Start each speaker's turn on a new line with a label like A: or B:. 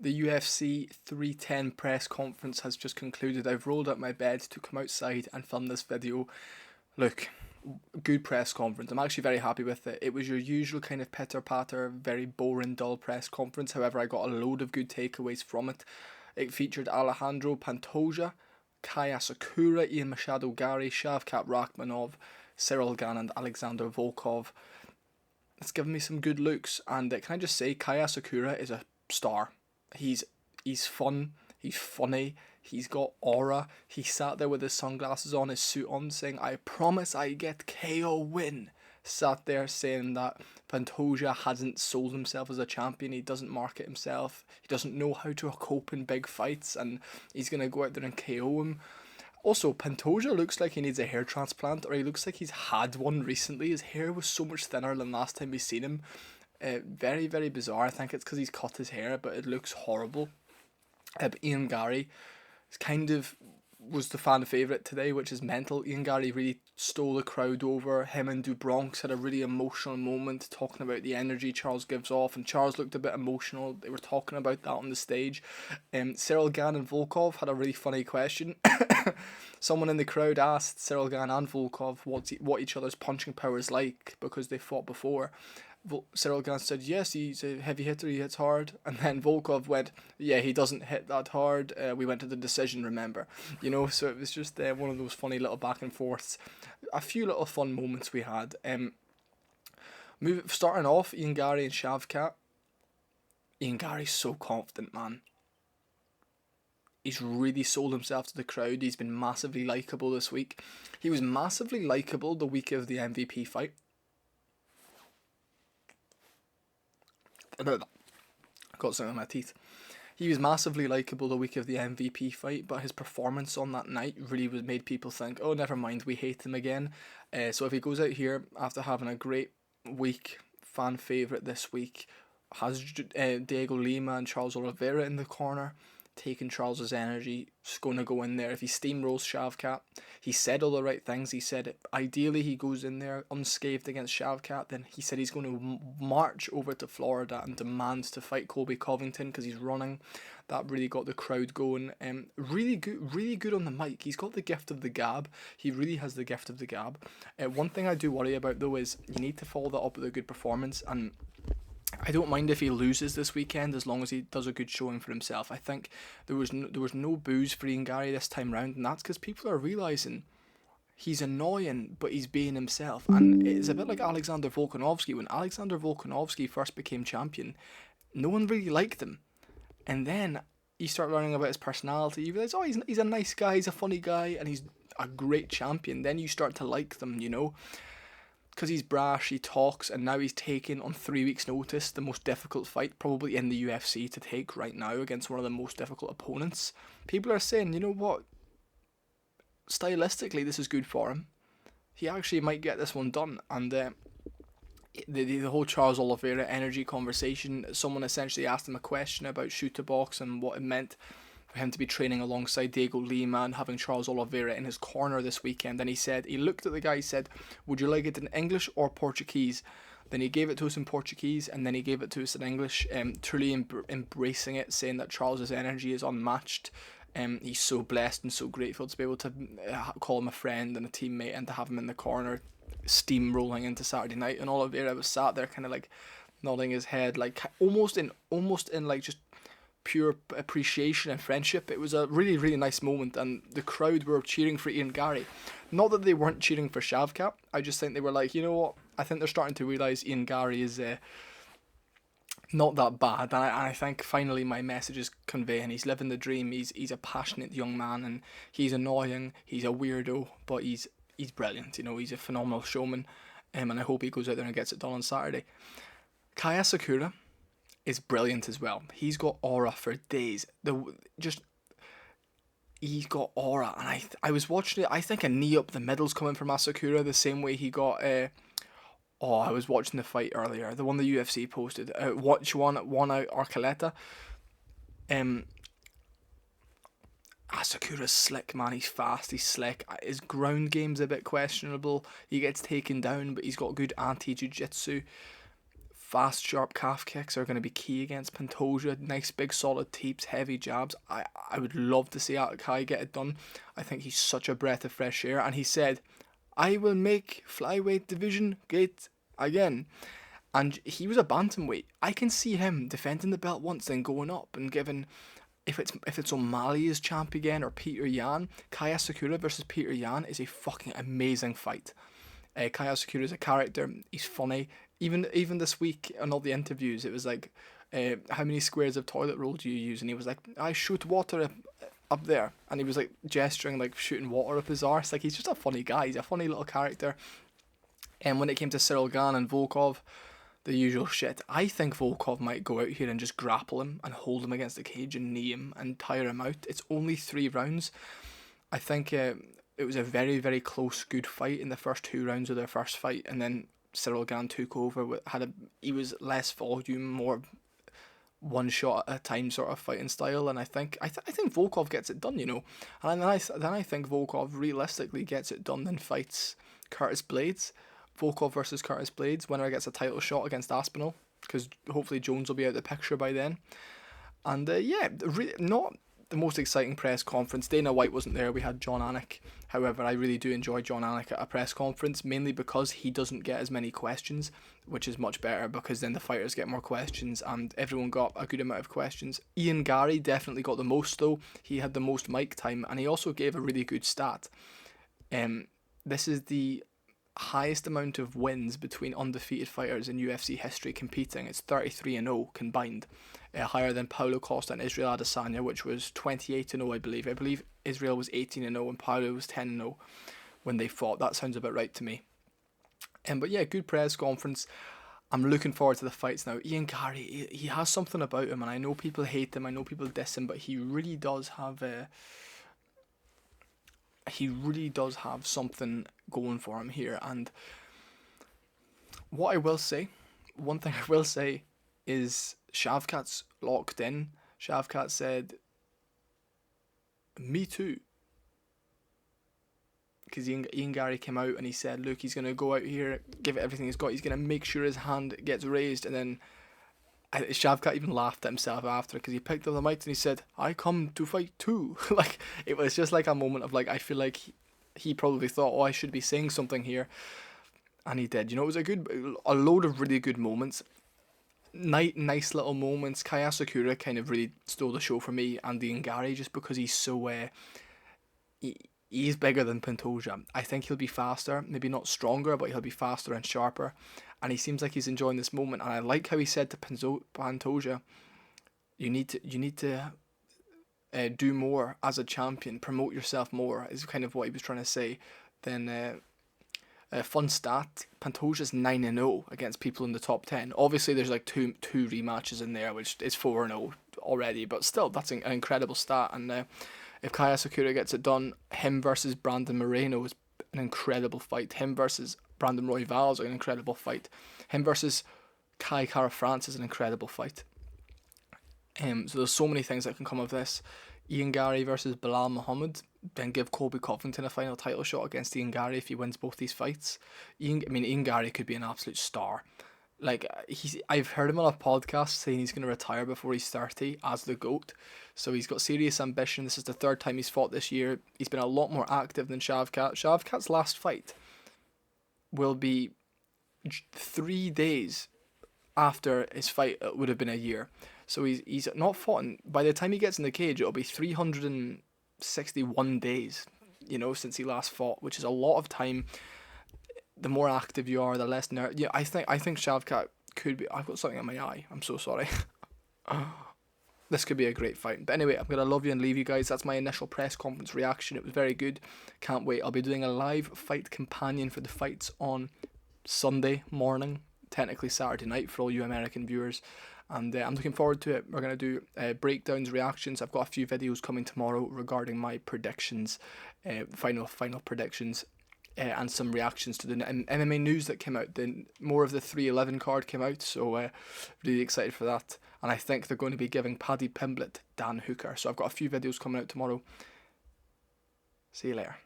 A: The UFC 310 press conference has just concluded. I've rolled up my bed to come outside and film this video. Look, good press conference. I'm actually very happy with it. It was your usual kind of pitter-patter, very boring, dull press conference. However, I got a load of good takeaways from it. It featured Alejandro Pantoja, Kai Asakura, Ian Machado, Garry, Shavkat, Rakhmonov, Cyril Gane and Alexander Volkov. It's given me some good looks, and can I just say, Kai Asakura is a star. He's fun, he's funny, he's got aura. He sat there with his sunglasses on, his suit on, saying, "I promise I get KO win." Sat there saying that Pantoja hasn't sold himself as a champion, he doesn't market himself, he doesn't know how to cope in big fights, and he's going to go out there and KO him. Also, Pantoja looks like he needs a hair transplant, or he looks like he's had one recently. His hair was so much thinner than last time we seen him. Very, very bizarre. I think it's because he's cut his hair, but it looks horrible. But Ian Garry was the fan favourite today, which is mental. Ian Garry really stole the crowd over. Him and Dubronx had a really emotional moment talking about the energy Charles gives off, and Charles looked a bit emotional. They were talking about that on the stage. Cyril Gane and Volkov had a really funny question. Someone in the crowd asked Cyril Gane and Volkov what each other's punching power is like, because they fought before. Cyril Gane said, yes, he's a heavy hitter, he hits hard. And then Volkov went, yeah, he doesn't hit that hard. We went to the decision, remember? So it was just one of those funny little back and forths. A few little fun moments we had. Starting off, Ian Garry and Shavkat. Ian Garry's so confident, man. He's really sold himself to the crowd. He's been massively likeable this week. He was massively likeable the week of the MVP fight. Got something in my teeth. He was massively likeable the week of the MVP fight, but his performance on that night really made people think, oh, never mind, we hate him again. So if he goes out here after having a great week, fan favourite this week, has Diego Lima and Charles Oliveira in the corner, taking Charles's energy, just going to go in there. If he steamrolls Shavkat, he said all the right things. He said ideally he goes in there unscathed against Shavkat. Then he said he's going to march over to Florida and demands to fight Colby Covington because he's running. That really got the crowd going. Really good on the mic. He's got the gift of the gab. He really has the gift of the gab. One thing I do worry about though is you need to follow that up with a good performance, and I don't mind if he loses this weekend as long as he does a good showing for himself. I think there was no boos for Ian Garry this time round, and that's because people are realising he's annoying, but he's being himself. And it's a bit like Alexander Volkanovski. When Alexander Volkanovski first became champion, no one really liked him. And then you start learning about his personality. You realise, oh, he's a nice guy, he's a funny guy, and he's a great champion. Then you start to like them, because he's brash, he talks, and now he's taking on 3 weeks' notice the most difficult fight probably in the UFC to take right now against one of the most difficult opponents. People are saying, you know what, stylistically this is good for him. He actually might get this one done. And the whole Charles Oliveira energy conversation, someone essentially asked him a question about shoot to box and what it meant for him to be training alongside Diego Lima and having Charles Oliveira in his corner this weekend. And he looked at the guy, he said, would you like it in English or Portuguese? Then he gave it to us in Portuguese, and then he gave it to us in English, truly embracing it, saying that Charles's energy is unmatched. He's so blessed and so grateful to be able to call him a friend and a teammate, and to have him in the corner steamrolling into Saturday night. And Oliveira was sat there kind of like nodding his head, like almost in like just pure appreciation and friendship. It was a really, really nice moment, and the crowd were cheering for Ian Garry. Not that they weren't cheering for Shavkat, I just think they were like, you know what, I think they're starting to realise Ian Garry is not that bad, and I think finally my message is conveying. He's living the dream. He's a passionate young man, and he's annoying, he's a weirdo, but he's brilliant. He's a phenomenal showman, and I hope he goes out there and gets it done on Saturday. Kai Asakura is brilliant as well. He's got aura for days. He's got aura, and I was watching it. I think a knee up the middle's coming from Asakura the same way he got. I was watching the fight earlier, the one the UFC posted. Watch one out Archuleta. Asakura's slick, man. He's fast, he's slick. His ground game's a bit questionable. He gets taken down, but he's got good anti-jiu-jitsu. fast, sharp calf kicks are going to be key against Pantoja. Nice, big, solid teeps, heavy jabs. I would love to see Kai get it done. I think he's such a breath of fresh air. And he said, I will make flyweight division great again. And he was a bantamweight. I can see him defending the belt once, then going up and giving... If it's O'Malley as champ again, or Peter Yan, Kai Asakura versus Peter Yan is a fucking amazing fight. Kai Asakura is a character. He's funny. Even this week on all the interviews, it was like, how many squares of toilet roll do you use? And he was like, I shoot water up there. And he was like gesturing, like shooting water up his arse. Like, he's just a funny guy. He's a funny little character. And when it came to Cyril Gane and Volkov, the usual shit. I think Volkov might go out here and just grapple him and hold him against the cage and knee him and tire him out. It's only 3 rounds. I think it was a very, very close, good fight in the first 2 rounds of their first fight, and then Cyril Gane took over. He was less volume, more one shot at a time sort of fighting style, and I think Volkov gets it done, you know. And then I think Volkov realistically gets it done, then fights Curtis Blades. Volkov versus Curtis Blades, winner gets a title shot against Aspinall, because hopefully Jones will be out of the picture by then. And not the most exciting press conference. Dana White wasn't there, we had John Anik. However, I really do enjoy John Anik at a press conference, mainly because he doesn't get as many questions, which is much better, because then the fighters get more questions, and everyone got a good amount of questions. Ian Garry definitely got the most though. He had the most mic time, and he also gave a really good stat. This is the highest amount of wins between undefeated fighters in UFC history competing. It's 33-0 combined, higher than Paulo Costa and Israel Adesanya, which was 28-0, I believe. I believe Israel was 18-0 and Paulo was 10-0 when they fought. That sounds about right to me. But yeah, good press conference. I'm looking forward to the fights now. Ian Garry, he has something about him, and I know people hate him, I know people diss him, but he really does have something going for him here. And one thing I will say is Shavkat's locked in. Shavkat said, me too. Because Ian Garry came out and he said, look, he's going to go out here, give it everything he's got. He's going to make sure his hand gets raised. And then Shavkat even laughed at himself after, because he picked up the mic and he said, I come to fight too. Like, it was just like a moment of like, I feel like he probably thought, I should be saying something here. And he did. You know, it was a load of really good moments. Nice little moments. Kai Asakura kind of really stole the show for me, and Ian Garry, just because he's so... He's bigger than Pantoja. I think he'll be faster, maybe not stronger, but he'll be faster and sharper. And he seems like he's enjoying this moment. And I like how he said to Pantoja, you need to do more as a champion, promote yourself more, is kind of what he was trying to say. Then fun stat, Pantoja's 9-0 against people in the top 10. Obviously there's like two rematches in there, which is 4-0 already, but still, that's an incredible stat. And if Kai Asakura gets it done, him versus Brandon Moreno is an incredible fight. Him versus Brandon Royval is an incredible fight. Him versus Kai Kara-France is an incredible fight. So there's so many things that can come of this. Ian Garry versus Bilal Muhammad, then give Colby Covington a final title shot against Ian Garry if he wins both these fights. Ian Garry could be an absolute star. Like, I've heard him on a podcast saying he's going to retire before he's 30 as the GOAT. So he's got serious ambition. This is the 3rd time he's fought this year. He's been a lot more active than Shavkat. Shavkat's last fight will be 3 days after his fight. It would have been a year. So he's not fought. By the time he gets in the cage, it'll be 361 days, you know, since he last fought, which is a lot of time. The more active you are, the less nerve. Yeah, I think Shavkat could be... I've got something in my eye. I'm so sorry. This could be a great fight. But anyway, I'm going to love you and leave you guys. That's my initial press conference reaction. It was very good. Can't wait. I'll be doing a live fight companion for the fights on Sunday morning. Technically Saturday night for all you American viewers. And I'm looking forward to it. We're going to do breakdowns, reactions. I've got a few videos coming tomorrow regarding my predictions. Final predictions. And some reactions to the MMA news that came out. More of the 311 card came out, so really excited for that. And I think they're going to be giving Paddy Pimblett Dan Hooker. So I've got a few videos coming out tomorrow. See you later.